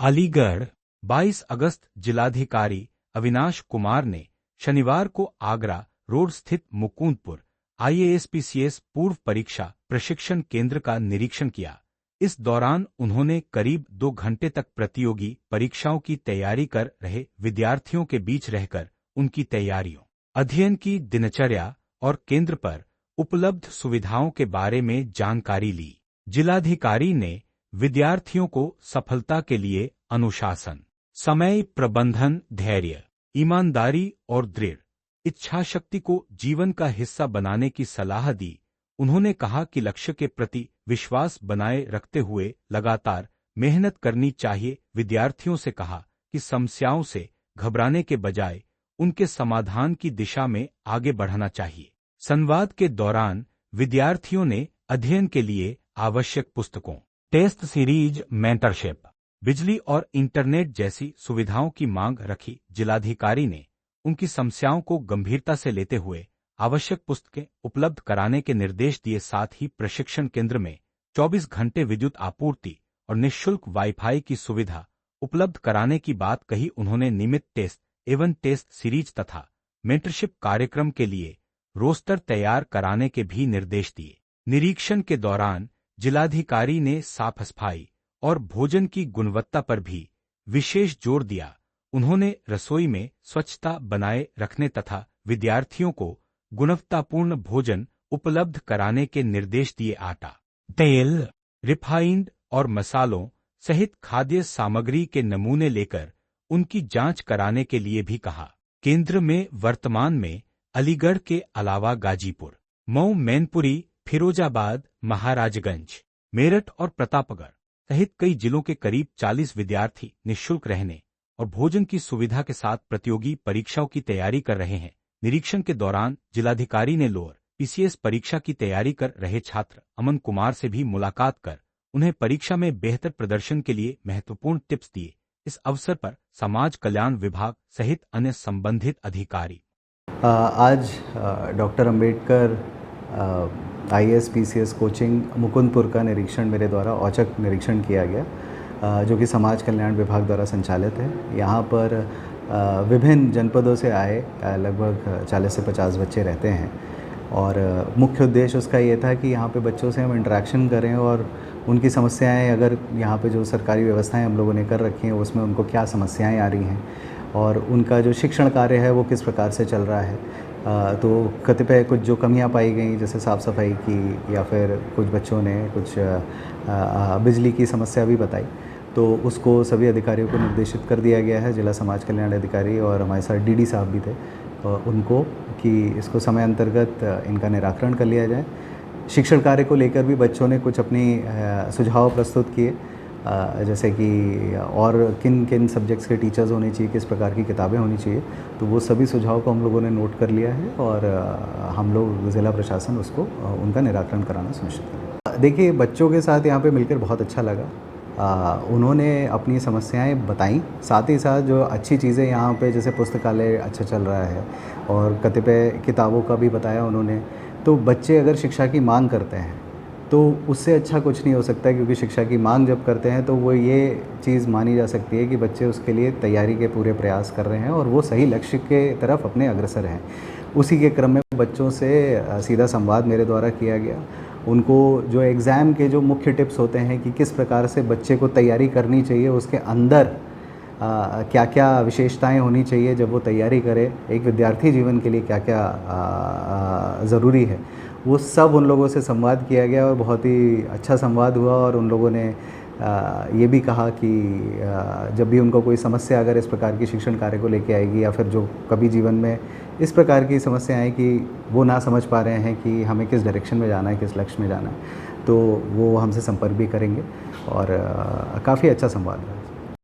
अलीगढ़ 22 अगस्त जिलाधिकारी अविनाश कुमार ने शनिवार को आगरा रोड स्थित मुकुंदपुर आईएएस-पीसीएस पूर्व परीक्षा प्रशिक्षण केंद्र का निरीक्षण किया। इस दौरान उन्होंने करीब 2 घंटे तक प्रतियोगी परीक्षाओं की तैयारी कर रहे विद्यार्थियों के बीच रहकर उनकी तैयारियों, अध्ययन की दिनचर्या और केंद्र पर उपलब्ध सुविधाओं के बारे में जानकारी ली। जिलाधिकारी ने विद्यार्थियों को सफलता के लिए अनुशासन, समय प्रबंधन, धैर्य, ईमानदारी और दृढ़ इच्छाशक्ति को जीवन का हिस्सा बनाने की सलाह दी। उन्होंने कहा कि लक्ष्य के प्रति विश्वास बनाए रखते हुए लगातार मेहनत करनी चाहिए। विद्यार्थियों से कहा कि समस्याओं से घबराने के बजाय उनके समाधान की दिशा में आगे बढ़ना चाहिए। संवाद के दौरान विद्यार्थियों ने अध्ययन के लिए आवश्यक पुस्तकों, टेस्ट सीरीज, मेंटरशिप, बिजली और इंटरनेट जैसी सुविधाओं की मांग रखी। जिलाधिकारी ने उनकी समस्याओं को गंभीरता से लेते हुए आवश्यक पुस्तकें उपलब्ध कराने के निर्देश दिए। साथ ही प्रशिक्षण केंद्र में 24 घंटे विद्युत आपूर्ति और निःशुल्क वाईफाई की सुविधा उपलब्ध कराने की बात कही। उन्होंने नियमित टेस्ट एवं टेस्ट सीरीज तथा मेंटरशिप कार्यक्रम के लिए रोस्टर तैयार कराने के भी निर्देश दिए। निरीक्षण के दौरान जिलाधिकारी ने साफ सफाई और भोजन की गुणवत्ता पर भी विशेष जोर दिया। उन्होंने रसोई में स्वच्छता बनाए रखने तथा विद्यार्थियों को गुणवत्तापूर्ण भोजन उपलब्ध कराने के निर्देश दिए। आटा, तेल, रिफाइंड और मसालों सहित खाद्य सामग्री के नमूने लेकर उनकी जांच कराने के लिए भी कहा। केंद्र में वर्तमान में अलीगढ़ के अलावा गाजीपुर, मऊ, मैनपुरी, फिरोजाबाद, महाराजगंज, मेरठ और प्रतापगढ़ सहित कई जिलों के करीब 40 विद्यार्थी निःशुल्क रहने और भोजन की सुविधा के साथ प्रतियोगी परीक्षाओं की तैयारी कर रहे हैं। निरीक्षण के दौरान जिलाधिकारी ने लोअर पीसीएस परीक्षा की तैयारी कर रहे छात्र अमन कुमार से भी मुलाकात कर उन्हें परीक्षा में बेहतर प्रदर्शन के लिए महत्वपूर्ण टिप्स दिए। इस अवसर पर समाज कल्याण विभाग सहित अन्य संबंधित अधिकारी। आज doctor Ambedkar IAS-PCS coaching Mukundpur का निरीक्षण मेरे द्वारा औचक निरीक्षण किया गया, जो कि समाज कल्याण विभाग द्वारा संचालित है। यहाँ पर विभिन्न जनपदों से आए लगभग 40 से 50 बच्चे रहते हैं और मुख्य उद्देश्य उसका ये था कि यहाँ पे बच्चों से हम इंटरेक्शन करें और उनकी समस्याएं, अगर यहाँ पे जो सरकारी व्यवस्थाएं हम लोगों ने कर रखी हैं उसमें उनको क्या समस्याएं आ रही हैं और उनका जो शिक्षण कार्य है वो किस प्रकार से चल रहा है। तो कतिपय कुछ जो कमियां पाई गई, जैसे साफ़ सफाई की, या फिर कुछ बच्चों ने कुछ बिजली की समस्या भी बताई, तो उसको सभी अधिकारियों को निर्देशित कर दिया गया है। जिला समाज कल्याण अधिकारी और हमारे साथ डीडी साहब भी थे उनको कि इसको समय अंतर्गत इनका निराकरण कर लिया जाए। शिक्षण कार्य को लेकर भी बच्चों ने कुछ अपनी सुझाव प्रस्तुत किए, जैसे कि और किन किन सब्जेक्ट्स के टीचर्स होने चाहिए, किस प्रकार की किताबें होनी चाहिए। तो वो सभी सुझाव को हम लोगों ने नोट कर लिया है और हम लोग ज़िला प्रशासन उसको उनका निराकरण कराना सुनिश्चित करें। देखिए, बच्चों के साथ यहाँ पे मिलकर बहुत अच्छा लगा। उन्होंने अपनी समस्याएं बताईं, साथ ही साथ जो अच्छी चीज़ें यहाँ पे, जैसे पुस्तकालय अच्छा चल रहा है और कतिपय किताबों का भी बताया उन्होंने। तो बच्चे अगर शिक्षा की मांग करते हैं तो उससे अच्छा कुछ नहीं हो सकता, क्योंकि शिक्षा की मांग जब करते हैं तो वो ये चीज़ मानी जा सकती है कि बच्चे उसके लिए तैयारी के पूरे प्रयास कर रहे हैं और वो सही लक्ष्य के तरफ अपने अग्रसर हैं। उसी के क्रम में बच्चों से सीधा संवाद मेरे द्वारा किया गया। उनको जो एग्ज़ाम के जो मुख्य टिप्स होते हैं कि किस प्रकार से बच्चे को तैयारी करनी चाहिए, उसके अंदर क्या क्या विशेषताएं होनी चाहिए जब वो तैयारी करे, एक विद्यार्थी जीवन के लिए क्या क्या ज़रूरी है, वो सब उन लोगों से संवाद किया गया और बहुत ही अच्छा संवाद हुआ। और उन लोगों ने ये भी कहा कि जब भी उनको कोई समस्या अगर इस प्रकार की शिक्षण कार्य को लेके आएगी, या फिर जो कभी जीवन में इस प्रकार की समस्या आए कि वो ना समझ पा रहे हैं कि हमें किस डायरेक्शन में जाना है, किस लक्ष्य में जाना है, तो वो हमसे संपर्क भी करेंगे। और काफ़ी अच्छा संवाद है।